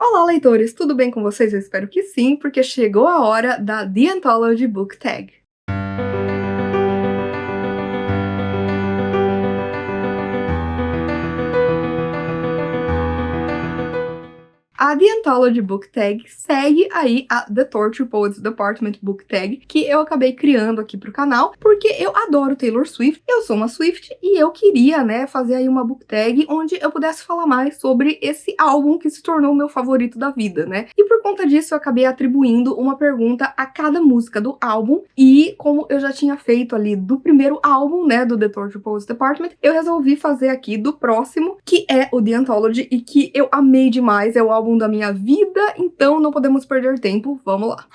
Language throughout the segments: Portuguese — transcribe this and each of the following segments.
Olá, leitores! Tudo bem com vocês? Eu espero que sim, porque chegou a hora da The Anthology Book Tag. A The Anthology Book Tag segue aí a The Torture Poets Department Book Tag, que eu acabei criando aqui pro canal, porque eu adoro Taylor Swift, eu sou uma Swiftie, e eu queria, né, fazer aí uma book tag onde eu pudesse falar mais sobre esse álbum que se tornou o meu favorito da vida, né? E por conta disso eu acabei atribuindo uma pergunta a cada música do álbum, e como eu já tinha feito ali do primeiro álbum, né, do The Torture Poets Department, eu resolvi fazer aqui do próximo, que é o The Anthology, e que eu amei demais, é o álbum da minha vida, então não podemos perder tempo, vamos lá.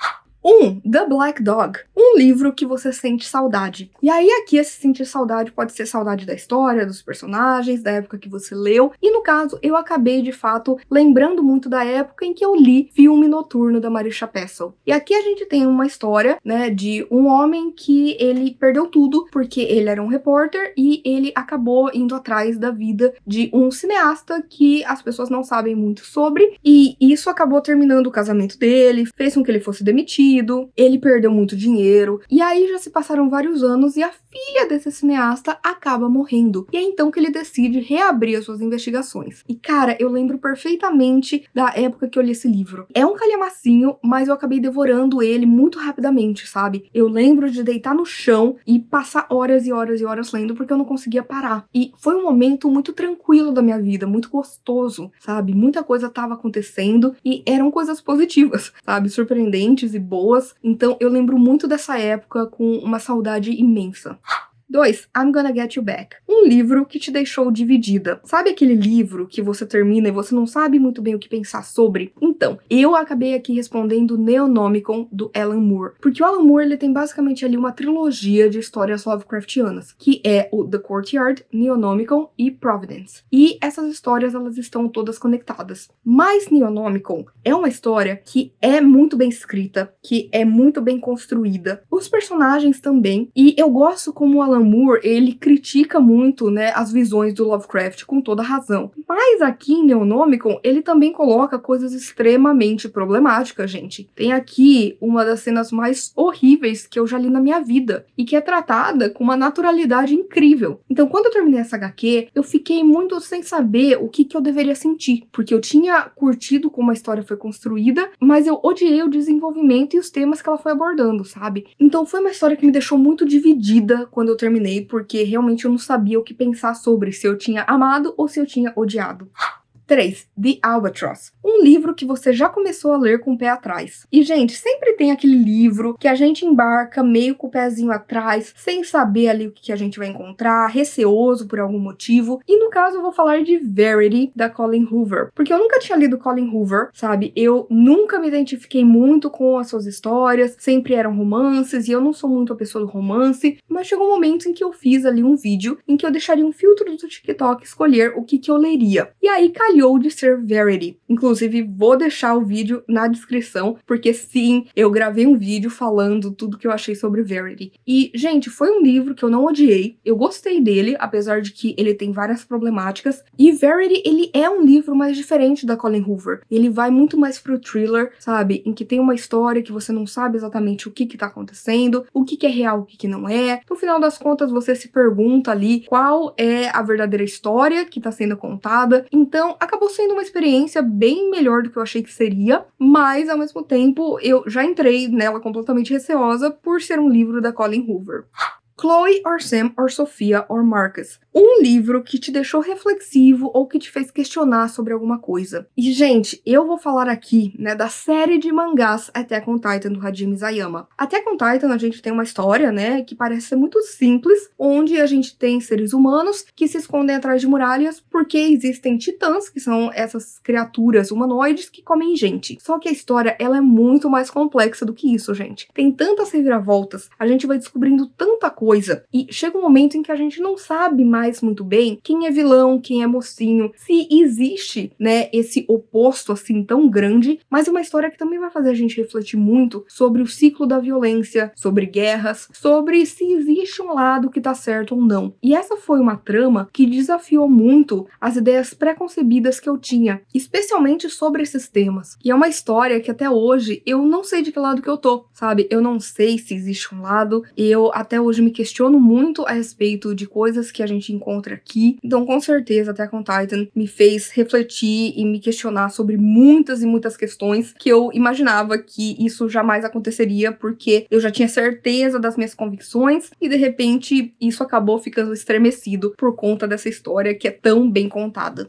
1. The Black Dog. Um livro que você sente saudade. E aí aqui esse sentir saudade pode ser saudade da história, dos personagens, da época que você leu. E no caso, eu acabei de fato lembrando muito da época em que eu li Filme Noturno da Marisha Pessl. E aqui a gente tem uma história, né, de um homem que ele perdeu tudo porque ele era um repórter e ele acabou indo atrás da vida de um cineasta que as pessoas não sabem muito sobre. E isso acabou terminando o casamento dele, fez com que ele fosse demitido. Ele perdeu muito dinheiro, e aí já se passaram vários anos e a filha desse cineasta acaba morrendo. E é então que ele decide reabrir as suas investigações. E cara, eu lembro perfeitamente da época que eu li esse livro. É um calhamacinho, mas eu acabei devorando ele muito rapidamente, sabe? Eu lembro de deitar no chão e passar horas e horas e horas lendo porque eu não conseguia parar. E foi um momento muito tranquilo da minha vida, muito gostoso, sabe? Muita coisa tava acontecendo e eram coisas positivas, sabe? Surpreendentes e boas. Então eu lembro muito dessa época com uma saudade imensa. 2. I'm Gonna Get You Back. Um livro que te deixou dividida. Sabe aquele livro que você termina e você não sabe muito bem o que pensar sobre? Então, eu acabei aqui respondendo Neonomicon, do Alan Moore. Porque o Alan Moore, ele tem basicamente ali uma trilogia de histórias Lovecraftianas, que é o The Courtyard, Neonomicon e Providence. E essas histórias, elas estão todas conectadas. Mas Neonomicon é uma história que é muito bem escrita, que é muito bem construída. Os personagens também. E eu gosto como o Alan Moore, ele critica muito, né, as visões do Lovecraft, com toda razão. Mas aqui em Neonomicon, ele também coloca coisas extremamente problemáticas, gente. Tem aqui uma das cenas mais horríveis que eu já li na minha vida, e que é tratada com uma naturalidade incrível. Então, quando eu terminei essa HQ, eu fiquei muito sem saber o que eu deveria sentir, porque eu tinha curtido como a história foi construída, mas eu odiei o desenvolvimento e os temas que ela foi abordando, sabe? Então foi uma história que me deixou muito dividida quando eu terminei, porque realmente eu não sabia o que pensar sobre, se eu tinha amado ou se eu tinha odiado. 3. The Albatross. Um livro que você já começou a ler com o pé atrás. E, gente, sempre tem aquele livro que a gente embarca meio com o pezinho atrás, sem saber ali o que a gente vai encontrar, receoso por algum motivo. E, no caso, eu vou falar de Verity, da Colleen Hoover. Porque eu nunca tinha lido Colleen Hoover, sabe? Eu nunca me identifiquei muito com as suas histórias, sempre eram romances, e eu não sou muito a pessoa do romance. Mas chegou um momento em que eu fiz ali um vídeo em que eu deixaria um filtro do TikTok escolher o que eu leria. E aí calhou de ser Verity. Inclusive, vou deixar o vídeo na descrição, porque sim, eu gravei um vídeo falando tudo que eu achei sobre Verity. E, gente, foi um livro que eu não odiei, eu gostei dele, apesar de que ele tem várias problemáticas, e Verity, ele é um livro mais diferente da Colleen Hoover. Ele vai muito mais pro thriller, sabe? Em que tem uma história que você não sabe exatamente o que tá acontecendo, o que é real, o que não é. No final das contas, você se pergunta ali qual é a verdadeira história que tá sendo contada. Então, acabou sendo uma experiência bem melhor do que eu achei que seria, mas ao mesmo tempo eu já entrei nela completamente receosa por ser um livro da Colleen Hoover. Chloe or Sam or Sophia or Marcus. Um livro que te deixou reflexivo ou que te fez questionar sobre alguma coisa. E, gente, eu vou falar aqui, né, da série de mangás Attack on Titan, do Hajime Isayama. Attack on Titan, a gente tem uma história, né, que parece ser muito simples, onde a gente tem seres humanos que se escondem atrás de muralhas porque existem titãs, que são essas criaturas humanoides que comem gente. Só que a história, ela é muito mais complexa do que isso, gente. Tem tantas reviravoltas, a gente vai descobrindo tanta coisa, coisa. E chega um momento em que a gente não sabe mais muito bem quem é vilão, quem é mocinho, se existe, né, esse oposto assim tão grande, mas é uma história que também vai fazer a gente refletir muito sobre o ciclo da violência, sobre guerras, sobre se existe um lado que tá certo ou não. E essa foi uma trama que desafiou muito as ideias preconcebidas que eu tinha, especialmente sobre esses temas. E é uma história que até hoje eu não sei de que lado que eu tô, sabe? Eu não sei se existe um lado, eu até hoje me questiono muito a respeito de coisas que a gente encontra aqui. Então, com certeza, Attack on Titan me fez refletir e me questionar sobre muitas e muitas questões que eu imaginava que isso jamais aconteceria, porque eu já tinha certeza das minhas convicções e, de repente, isso acabou ficando estremecido por conta dessa história que é tão bem contada.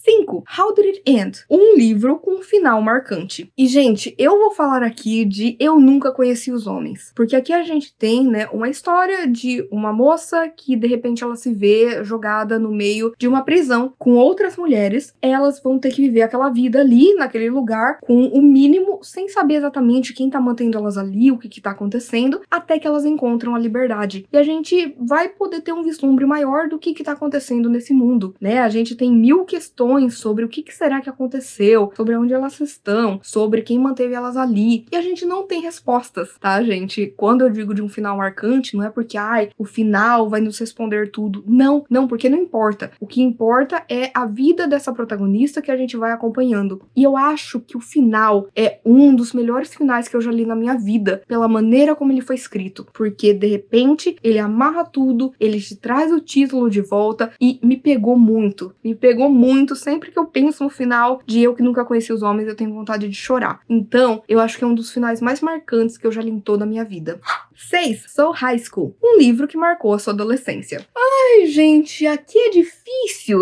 5. How Did It End? Um livro com um final marcante. E, gente, eu vou falar aqui de Eu Nunca Conheci os Homens. Porque aqui a gente tem, né, uma história de uma moça que, de repente, ela se vê jogada no meio de uma prisão com outras mulheres. Elas vão ter que viver aquela vida ali, naquele lugar, com o mínimo, sem saber exatamente quem tá mantendo elas ali, o que tá acontecendo, até que elas encontram a liberdade. E a gente vai poder ter um vislumbre maior do que tá acontecendo nesse mundo, né? A gente tem 1000 questões sobre o que será que aconteceu, sobre onde elas estão, sobre quem manteve elas ali. E a gente não tem respostas, tá, gente? Quando eu digo de um final marcante, não é porque, o final vai nos responder tudo. Não, porque não importa. O que importa é a vida dessa protagonista que a gente vai acompanhando. E eu acho que o final é um dos melhores finais que eu já li na minha vida, pela maneira como ele foi escrito. Porque, de repente, ele amarra tudo, ele te traz o título de volta e me pegou muito. Me pegou muito. Sempre que eu penso no final de Eu Que Nunca Conheci os Homens, eu tenho vontade de chorar. Então, eu acho que é um dos finais mais marcantes que eu já li em toda a minha vida. 6. Soul High School. Um livro que marcou a sua adolescência. Ai, gente, aqui é difícil,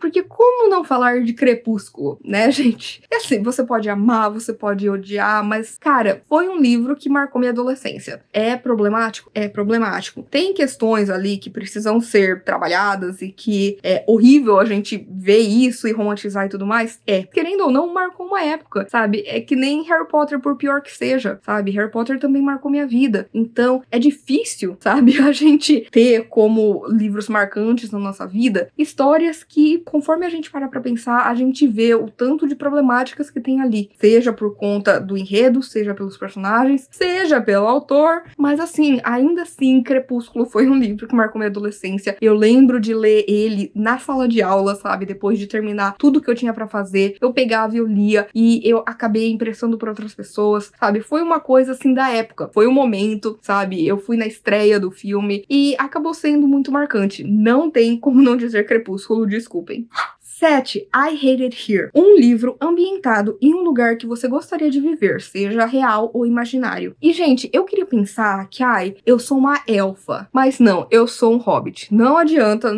porque como não falar de Crepúsculo, né, gente? É assim, você pode amar, você pode odiar, mas, cara, foi um livro que marcou minha adolescência. É problemático? É problemático. Tem questões ali que precisam ser trabalhadas e que é horrível a gente ver isso e romantizar e tudo mais. Querendo ou não, marcou uma época, sabe? É que nem Harry Potter, por pior que seja, sabe? Harry Potter também marcou minha vida. Então, é difícil, sabe? A gente ter como livros marcantes na nossa vida histórias que, conforme a gente para pra pensar, a gente vê o tanto de problemáticas que tem ali. Seja por conta do enredo, seja pelos personagens, seja pelo autor. Mas assim, ainda assim, Crepúsculo foi um livro que marcou minha adolescência. Eu lembro de ler ele na sala de aula, sabe? Depois de terminar tudo que eu tinha pra fazer, eu pegava e eu lia e eu acabei emprestando pra outras pessoas, sabe? Foi uma coisa assim da época, foi um momento, sabe? Eu fui na estreia do filme e acabou sendo muito marcante. Não tem como não dizer Crepúsculo, desculpem. 7. I Hate It Here. Um livro ambientado em um lugar que você gostaria de viver, seja real ou imaginário. E, gente, eu queria pensar que, eu sou uma elfa. Mas não, eu sou um hobbit. Não adianta.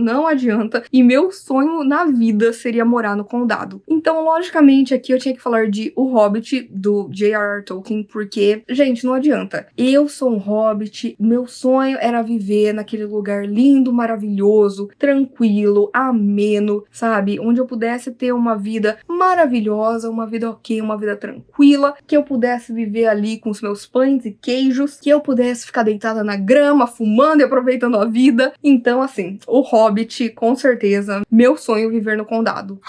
E meu sonho na vida seria morar no condado. Então, logicamente, aqui eu tinha que falar de O Hobbit, do J.R.R. Tolkien, porque, gente, não adianta. Eu sou um hobbit, meu sonho era viver naquele lugar lindo, maravilhoso, tranquilo, ameno, sabe? Onde eu pudesse ter uma vida maravilhosa, uma vida ok, uma vida tranquila, que eu pudesse viver ali com os meus pães e queijos, que eu pudesse ficar deitada na grama, fumando e aproveitando a vida. Então, assim, O Hobbit, com certeza, meu sonho viver no condado.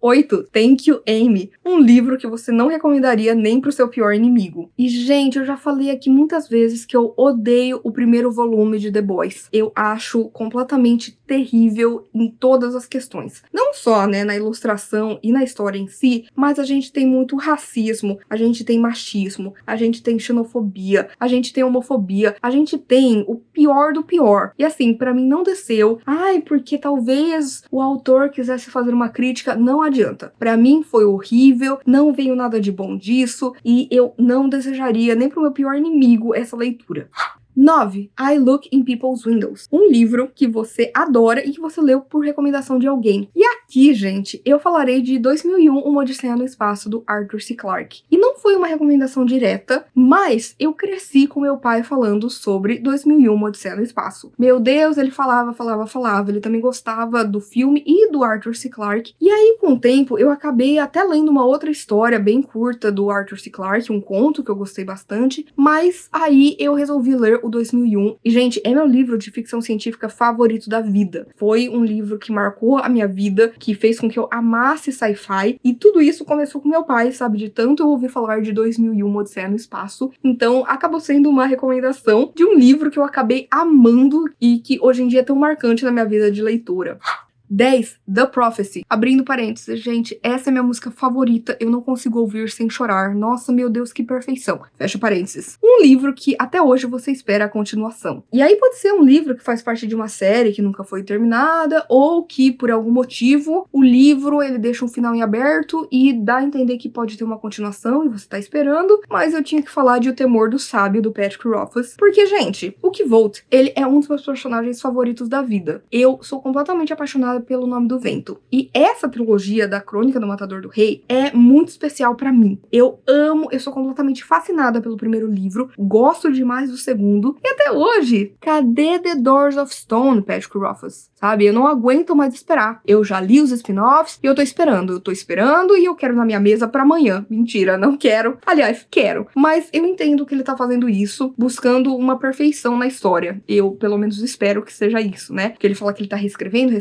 8. Thank You, Amy. Um livro que você não recomendaria nem pro seu pior inimigo. E, gente, eu já falei aqui muitas vezes que eu odeio o primeiro volume de The Boys. Eu acho completamente terrível em todas as questões. Não só, né, na ilustração e na história em si, mas a gente tem muito racismo, a gente tem machismo, a gente tem xenofobia, a gente tem homofobia, a gente tem o pior do pior. E assim, pra mim não desceu. Porque talvez o autor quisesse fazer uma crítica. Não adianta. Pra mim foi horrível, não veio nada de bom disso e eu não desejaria nem pro meu pior inimigo essa leitura. 9. I Look in People's Windows. Um livro que você adora e que você leu por recomendação de alguém. E aqui Aqui, gente, eu falarei de 2001, Uma Odisseia no Espaço, do Arthur C. Clarke. E não foi uma recomendação direta, mas eu cresci com meu pai falando sobre 2001, Uma Odisseia no Espaço. Meu Deus, ele falava. Ele também gostava do filme e do Arthur C. Clarke. E aí, com o tempo, eu acabei até lendo uma outra história bem curta do Arthur C. Clarke, um conto que eu gostei bastante, mas aí eu resolvi ler o 2001. E, gente, é meu livro de ficção científica favorito da vida. Foi um livro que marcou a minha vida, que fez com que eu amasse sci-fi, e tudo isso começou com meu pai, sabe? De tanto eu ouvir falar de 2001, Uma Odisseia no Espaço. Então, acabou sendo uma recomendação de um livro que eu acabei amando e que hoje em dia é tão marcante na minha vida de leitura. 10. The Prophecy. Abrindo parênteses, gente, essa é minha música favorita, eu não consigo ouvir sem chorar. Nossa, meu Deus, que perfeição. Fecha parênteses. Um livro que até hoje você espera a continuação. E aí pode ser um livro que faz parte de uma série que nunca foi terminada, ou que, por algum motivo, o livro ele deixa um final em aberto e dá a entender que pode ter uma continuação e você tá esperando, mas eu tinha que falar de O Temor do Sábio, do Patrick Rothfuss, porque, gente, o Kvolt, ele é um dos meus personagens favoritos da vida. Eu sou completamente apaixonada pelo Nome do Vento. E essa trilogia da Crônica do Matador do Rei é muito especial pra mim. Eu sou completamente fascinada pelo primeiro livro, gosto demais do segundo, e até hoje, cadê The Doors of Stone, Patrick Rothfuss? Sabe, eu não aguento mais esperar. Eu já li os spin-offs e eu tô esperando e eu quero na minha mesa pra amanhã. Mentira, não quero. Aliás, quero. Mas eu entendo que ele tá fazendo isso, buscando uma perfeição na história. Eu, pelo menos, espero que seja isso, né? Porque ele fala que ele tá reescrevendo,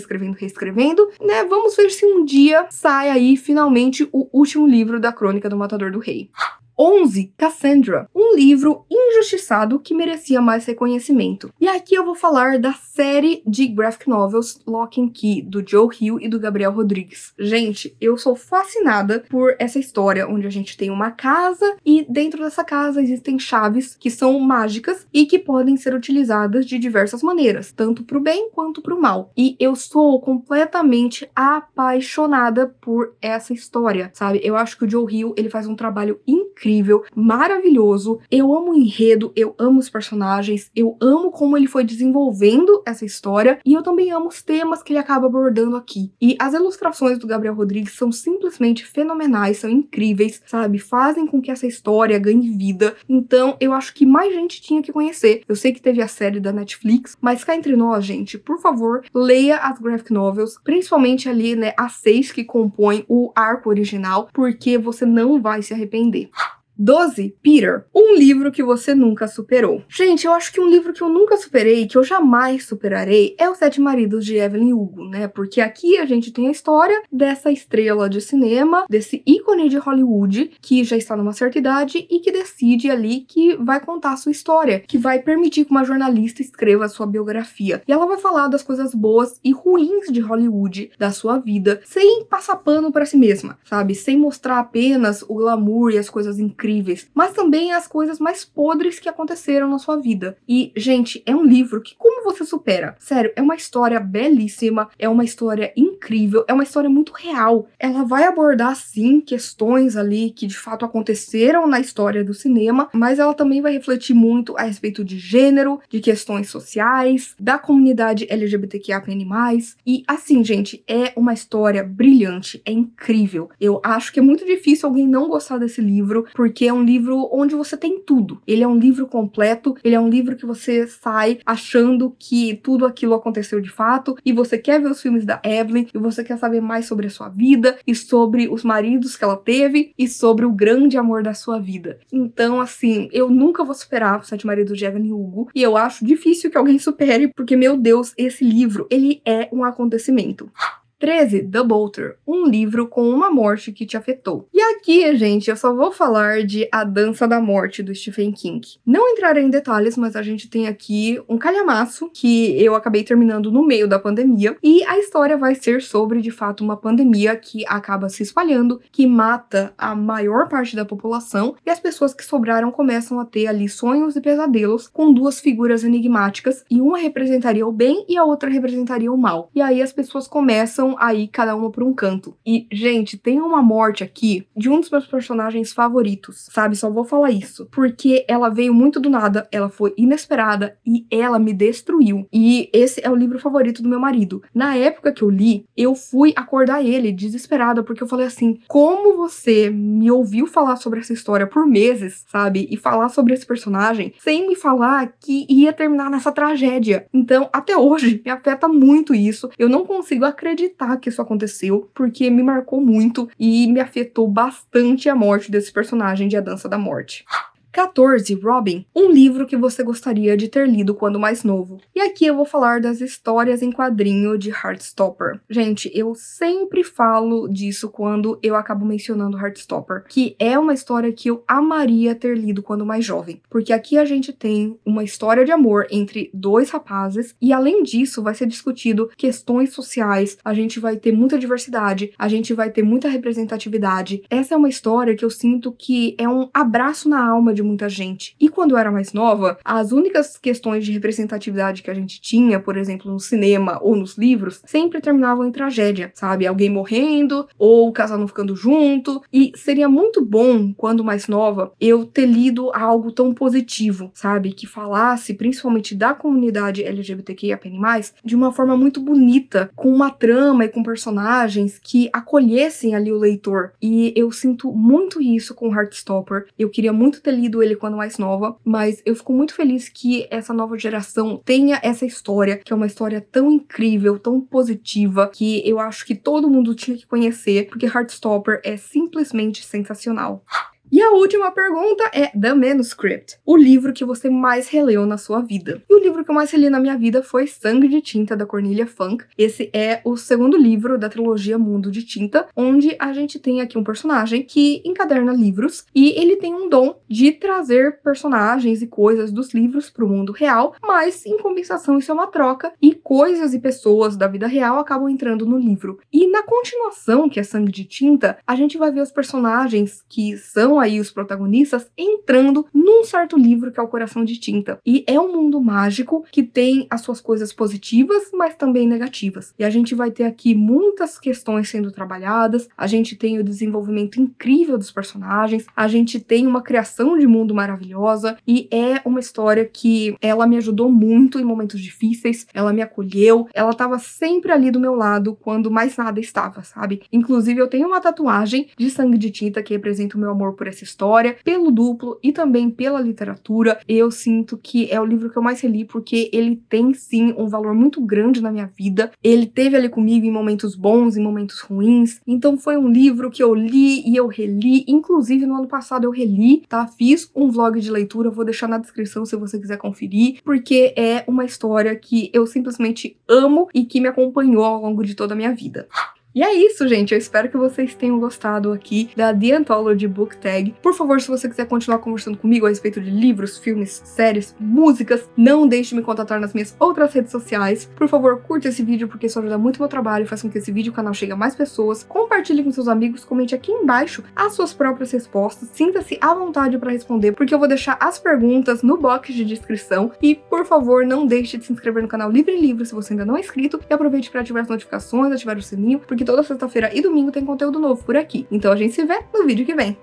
né? Vamos ver se um dia sai aí, finalmente, o último livro da Crônica do Matador do Rei. 11. Cassandra, um livro injustiçado que merecia mais reconhecimento. E aqui eu vou falar da série de graphic novels Lock and Key, do Joe Hill e do Gabriel Rodrigues. Gente, eu sou fascinada por essa história, onde a gente tem uma casa e dentro dessa casa existem chaves que são mágicas e que podem ser utilizadas de diversas maneiras, tanto pro bem quanto pro mal. E eu sou completamente apaixonada por essa história, sabe? Eu acho que o Joe Hill, ele faz um trabalho incrível, maravilhoso. Eu amo o enredo, eu amo os personagens, eu amo como ele foi desenvolvendo essa história e eu também amo os temas que ele acaba abordando aqui. E as ilustrações do Gabriel Rodrigues são simplesmente fenomenais, são incríveis, sabe? Fazem com que essa história ganhe vida. Então, eu acho que mais gente tinha que conhecer. Eu sei que teve a série da Netflix, mas cá entre nós, gente, por favor, leia as graphic novels, principalmente ali, né, as 6 que compõem o arco original, porque você não vai se arrepender. 12. Peter, um livro que você nunca superou. Gente, eu acho que um livro que eu nunca superei, que eu jamais superarei, é Os Sete Maridos de Evelyn Hugo, né? Porque aqui a gente tem a história dessa estrela de cinema, desse ícone de Hollywood, que já está numa certa idade e que decide ali que vai contar a sua história, que vai permitir que uma jornalista escreva a sua biografia. E ela vai falar das coisas boas e ruins de Hollywood, da sua vida, sem passar pano pra si mesma, sabe? Sem mostrar apenas o glamour e as coisas incríveis, mas também as coisas mais podres que aconteceram na sua vida. E, gente, é um livro que como você supera? Sério, é uma história belíssima, é uma história incrível, é uma história muito real. Ela vai abordar, sim, questões ali que de fato aconteceram na história do cinema, mas ela também vai refletir muito a respeito de gênero, de questões sociais, da comunidade LGBTQIA+. E, assim, gente, é uma história brilhante, é incrível. Eu acho que é muito difícil alguém não gostar desse livro, porque é um livro onde você tem tudo. Ele é um livro completo, ele é um livro que você sai achando que tudo aquilo aconteceu de fato, e você quer ver os filmes da Evelyn, e você quer saber mais sobre a sua vida, e sobre os maridos que ela teve, e sobre o grande amor da sua vida. Então, assim, eu nunca vou superar Os Sete Maridos de Evelyn Hugo, e eu acho difícil que alguém supere, porque, meu Deus, esse livro, ele é um acontecimento. 13. The Bolter, um livro com uma morte que te afetou. E aqui, gente, eu só vou falar de A Dança da Morte, do Stephen King. Não entrarei em detalhes, mas a gente tem aqui um calhamaço que eu acabei terminando no meio da pandemia, e a história vai ser sobre, de fato, uma pandemia que acaba se espalhando, que mata a maior parte da população, e as pessoas que sobraram começam a ter ali sonhos e pesadelos com duas figuras enigmáticas, e uma representaria o bem e a outra representaria o mal. E aí as pessoas começam foram aí cada uma por um canto. E, gente, tem uma morte aqui de um dos meus personagens favoritos, sabe? Só vou falar isso. Porque ela veio muito do nada, ela foi inesperada e ela me destruiu. E esse é o livro favorito do meu marido. Na época que eu li, eu fui acordar ele desesperada, porque eu falei assim, como você me ouviu falar sobre essa história por meses, sabe? E falar sobre esse personagem sem me falar que ia terminar nessa tragédia. Então, até hoje, me afeta muito isso. Eu não consigo acreditar que isso aconteceu, porque me marcou muito e me afetou bastante a morte desse personagem de A Dança da Morte. 14. Robin, um livro que você gostaria de ter lido quando mais novo. E aqui eu vou falar das histórias em quadrinho de Heartstopper. Gente, eu sempre falo disso quando eu acabo mencionando Heartstopper, que é uma história que eu amaria ter lido quando mais jovem. Porque aqui a gente tem uma história de amor entre dois rapazes e, além disso, vai ser discutido questões sociais, a gente vai ter muita diversidade, a gente vai ter muita representatividade. Essa é uma história que eu sinto que é um abraço na alma de muita gente. E quando eu era mais nova, as únicas questões de representatividade que a gente tinha, por exemplo, no cinema ou nos livros, sempre terminavam em tragédia, sabe? Alguém morrendo ou o casal não ficando junto. E seria muito bom, quando mais nova, eu ter lido algo tão positivo, sabe? Que falasse principalmente da comunidade LGBTQIAP+, de uma forma muito bonita, com uma trama e com personagens que acolhessem ali o leitor. E eu sinto muito isso com Heartstopper. Eu queria muito ter lido ele quando mais nova, mas eu fico muito feliz que essa nova geração tenha essa história, que é uma história tão incrível, tão positiva, que eu acho que todo mundo tinha que conhecer, porque Heartstopper é simplesmente sensacional. E a última pergunta é The Manuscript, o livro que você mais releu na sua vida. E o livro que eu mais reli na minha vida foi Sangue de Tinta, da Cornelia Funke. Esse é o segundo livro da trilogia Mundo de Tinta, onde a gente tem aqui um personagem que encaderna livros e ele tem um dom de trazer personagens e coisas dos livros para o mundo real, mas em compensação isso é uma troca e coisas e pessoas da vida real acabam entrando no livro. E na continuação, que é Sangue de Tinta, a gente vai ver os personagens que são aí os protagonistas entrando num certo livro que é o Coração de Tinta. E é um mundo mágico que tem as suas coisas positivas, mas também negativas. E a gente vai ter aqui muitas questões sendo trabalhadas, a gente tem o desenvolvimento incrível dos personagens, a gente tem uma criação de mundo maravilhosa e é uma história que ela me ajudou muito em momentos difíceis, ela me acolheu, ela tava sempre ali do meu lado quando mais nada estava, sabe? Inclusive eu tenho uma tatuagem de Sangue de Tinta que representa o meu amor por essa história, pelo duplo e também pela literatura. Eu sinto que é o livro que eu mais reli porque ele tem sim um valor muito grande na minha vida. Ele teve ali comigo em momentos bons, em momentos ruins. Então foi um livro que eu li e eu reli. Inclusive no ano passado eu reli, tá? Fiz um vlog de leitura, vou deixar na descrição se você quiser conferir, porque é uma história que eu simplesmente amo e que me acompanhou ao longo de toda a minha vida. E é isso, gente. Eu espero que vocês tenham gostado aqui da The Anthology Book Tag. Por favor, se você quiser continuar conversando comigo a respeito de livros, filmes, séries, músicas, não deixe de me contatar nas minhas outras redes sociais. Por favor, curta esse vídeo porque isso ajuda muito o meu trabalho, faz com que esse vídeo e o canal chegue a mais pessoas. Compartilhe com seus amigos, comente aqui embaixo as suas próprias respostas. Sinta-se à vontade para responder, porque eu vou deixar as perguntas no box de descrição. E, por favor, não deixe de se inscrever no canal Livre Livro se você ainda não é inscrito. E aproveite para ativar as notificações, ativar o sininho, porque toda sexta-feira e domingo tem conteúdo novo por aqui. Então a gente se vê no vídeo que vem.